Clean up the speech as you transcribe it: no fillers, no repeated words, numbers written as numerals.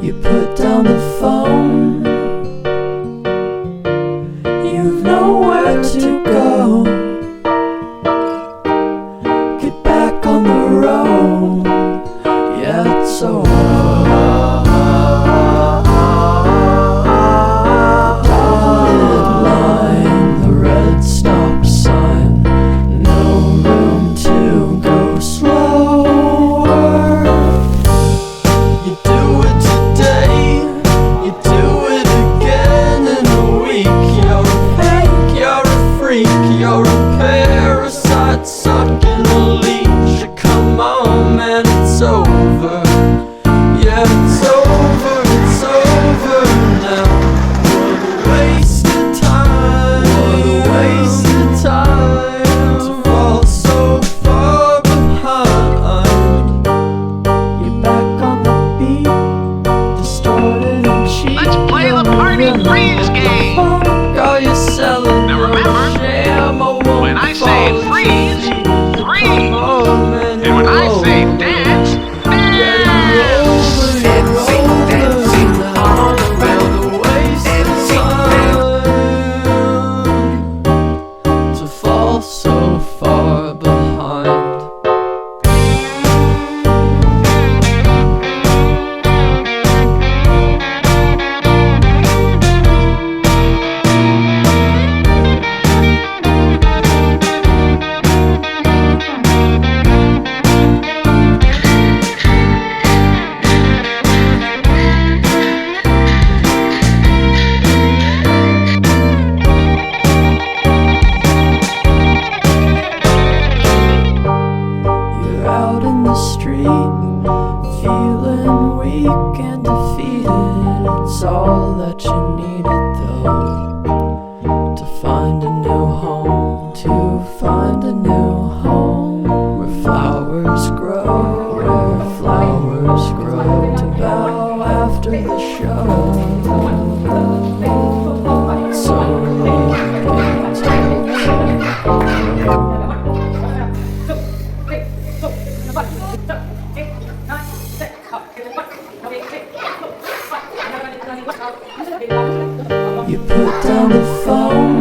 You put down the phone. You've nowhere to go. Get back on the road. Yeah, it's over. You're a parasite sucking a leech. Come on, man, it's over. Yeah, it's over, it's over now. What a waste of time. What a waste of time to fall so far behind. You're back on the beat, distorted and cheap. Let's play the party freeze game. Are you selling? Now remember, when I say freeze, freeze. And when I say dance, dance. Dancing, dancing all around the waste of time to fall so far behind. Out in the street, feeling weak and defeated. It's all that you needed though, to find a new home, to find a new home where flowers grow, where flowers grow, to bow after the show. You put down the phone.